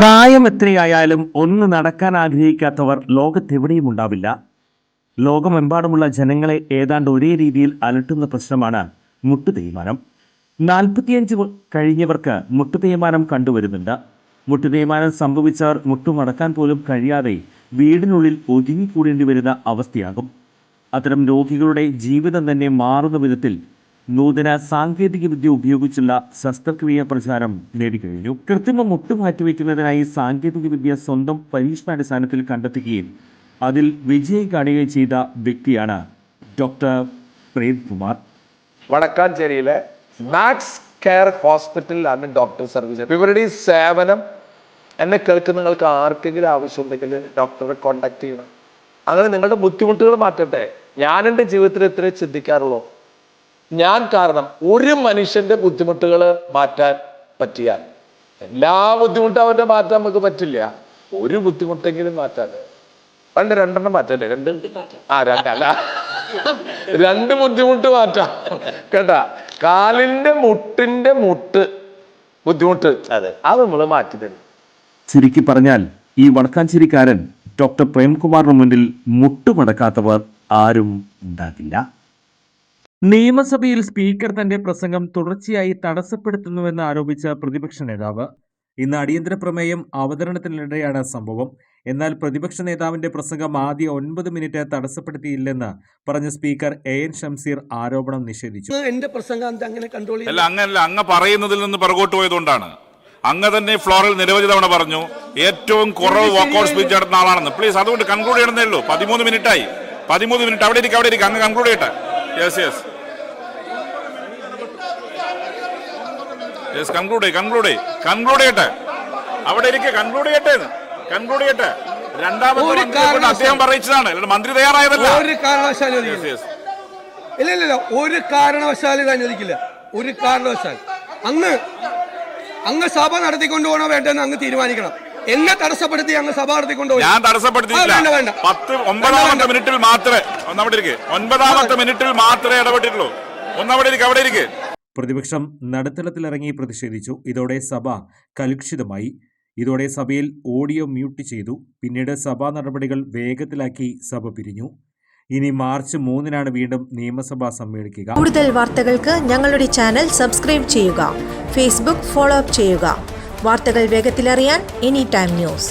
പ്രായം എത്രയായാലും ഒന്ന് നടക്കാൻ ആഗ്രഹിക്കാത്തവർ ലോകത്തെവിടെയും ഉണ്ടാവില്ല. ലോകമെമ്പാടുമുള്ള ജനങ്ങളെ ഏതാണ്ട് ഒരേ രീതിയിൽ അലട്ടുന്ന പ്രശ്നമാണ് മുട്ടുതേയ്മാനം. 45 കഴിഞ്ഞവർക്ക് മുട്ടുതേയ്മാനം കണ്ടുവരുന്നുണ്ട്. മുട്ടുതേയ്മാനം സംഭവിച്ചവർ മുട്ടുമടക്കാൻ പോലും കഴിയാതെ വീടിനുള്ളിൽ ഒതുങ്ങിക്കൂടേണ്ടി വരുന്ന അവസ്ഥയാകും. അത്തരം രോഗികളുടെ ജീവിതം തന്നെ മാറുന്ന വിധത്തിൽ നൂതന സാങ്കേതിക വിദ്യ ഉപയോഗിച്ചുള്ള ശസ്ത്രക്രിയ പ്രചാരം നേടിക്കഴിഞ്ഞു. കൃത്രിമ മുട്ട് മാറ്റിവെക്കുന്നതിനായി സാങ്കേതിക വിദ്യ സ്വന്തം പരീക്ഷണാടിസ്ഥാനത്തിൽ കണ്ടെത്തുകയും അതിൽ വിജയം കാണുകയും ചെയ്ത വ്യക്തിയാണ് ഡോക്ടർ പ്രേംകുമാർ. വടക്കാഞ്ചേരിയിലെ മാക്സ് കെയർ ഹോസ്പിറ്റലിലാണ് ഡോക്ടർ സർവീസ്. ഇവരുടെ ഈ സേവനം എന്നെ കേൾക്കുന്ന നിങ്ങൾക്ക് ആർക്കെങ്കിലും ആവശ്യമുണ്ടെങ്കിൽ ഡോക്ടറെ കോൺടാക്ട് ചെയ്യണം. അങ്ങനെ നിങ്ങളുടെ ബുദ്ധിമുട്ടുകൾ മാറ്റട്ടെ. ഞാൻ എൻ്റെ ജീവിതത്തിൽ ഇത്രയും ചിന്തിക്കാറുള്ളൂ. ഞാൻ കാരണം ഒരു മനുഷ്യന്റെ ബുദ്ധിമുട്ടുകൾ മാറ്റാൻ പറ്റിയാൽ, എല്ലാ ബുദ്ധിമുട്ടും അവന്റെ മാറ്റാൻ നമുക്ക് പറ്റില്ല, ഒരു ബുദ്ധിമുട്ടെങ്കിലും മാറ്റാൻ പണ്ട് 2 മാറ്റല്ലേ? രണ്ട് ബുദ്ധിമുട്ട് മാറ്റാം കേട്ടാ. കാലിന്റെ മുട്ടിന്റെ ബുദ്ധിമുട്ട് അത് നമ്മൾ മാറ്റി തരും. ചുരുക്കി പറഞ്ഞാൽ ഈ വടക്കാഞ്ചേരിക്കാരൻ ഡോക്ടർ പ്രേംകുമാറിന് മുന്നിൽ മുട്ടുമടക്കാത്തവർ ആരും ഉണ്ടാകില്ല. നിയമസഭയിൽ സ്പീക്കർ തന്റെ പ്രസംഗം തുടർച്ചയായി തടസ്സപ്പെടുത്തുന്നുവെന്ന് ആരോപിച്ച പ്രതിപക്ഷ നേതാവ്. ഇന്ന് അടിയന്തര പ്രമേയം അവതരണത്തിനിടെയാണ് സംഭവം. എന്നാൽ പ്രതിപക്ഷ നേതാവിന്റെ പ്രസംഗം ആദ്യ 9 മിനിറ്റ് തടസ്സപ്പെടുത്തിയില്ലെന്ന് പറഞ്ഞ സ്പീക്കർ AN ഷംസീർ ആരോപണം നിഷേധിച്ചു. എന്റെ പ്രസംഗം അങ്ങനെ കൺട്രോൾ അല്ല, അങ്ങനല്ല. അങ്ങ് പറയുന്നതിൽ നിന്ന് പുറകോട്ട് പോയതുകൊണ്ടാണ്. അങ്ങ് തന്നെ ഫ്ലോറിൽ നിരവധി തവണ പറഞ്ഞു ഏറ്റവും കുറവ് വാക്കൗട്ട് സ്പീച്ച് നടത്തുന്ന ആളാണെന്ന്. പ്ലീസ്, അതുകൊണ്ട് കൺക്ലൂഡ് ചെയ്യണമെന്നേ ഉള്ളൂ. 13 മിനിറ്റായി. 13 മിനിറ്റ് അവിടെ ഇരിക്കും. അങ്ങ് കൺക്ലൂഡ് ചെയ്യട്ടെ. യെസ് കൺക്ലൂഡ് ചെയ്യട്ടെ. അവിടെ ഇരിക്കെ കൺക്ലൂഡ് ചെയ്യട്ടെ. രണ്ടാമത്തെ അദ്ദേഹം പറയിച്ചതാണ്, മന്ത്രി തയ്യാറായതല്ല. ഒരു കാരണവശാലും ഇല്ല, ഒരു കാരണവശാലും അനുവദിക്കില്ല. ഒരു കാരണവശാൽ അങ്ങ് സഭ നടത്തിക്കൊണ്ടുപോകണോ വേണ്ടെന്ന് അങ്ങ് തീരുമാനിക്കണം. എന്നെ തടസ്സപ്പെടുത്തി അങ്ങ് സഭ നടത്തിക്കൊണ്ടുപോയി. ഞാൻ തടസ്സപ്പെടുത്തിയില്ല. 9ാമത്തെ മിനിറ്റിൽ മാത്രമേ ഇടപെട്ടിട്ടുള്ളൂ. അവിടെ ഇരിക്കെ. പ്രതിപക്ഷം നടുത്തളത്തിലിറങ്ങി പ്രതിഷേധിച്ചു. ഇതോടെ സഭ കലുഷിതമായി. ഇതോടെ സഭയിൽ ഓഡിയോ മ്യൂട്ട് ചെയ്തു. പിന്നീട് സഭാ നടപടികൾ വേഗത്തിലാക്കി സഭ പിരിഞ്ഞു. ഇനി മാർച്ച് 3-നാണ് വീണ്ടും നിയമസഭ സമ്മേളിക്കുക. കൂടുതൽ വാർത്തകൾക്ക് ഞങ്ങളുടെ ചാനൽ സബ്സ്ക്രൈബ് ചെയ്യുക. ഫേസ്ബുക്ക് ഫോളോ അപ്പ് ചെയ്യുക. വാർത്തകൾ വേഗത്തിലറിയാൻ Anytime News.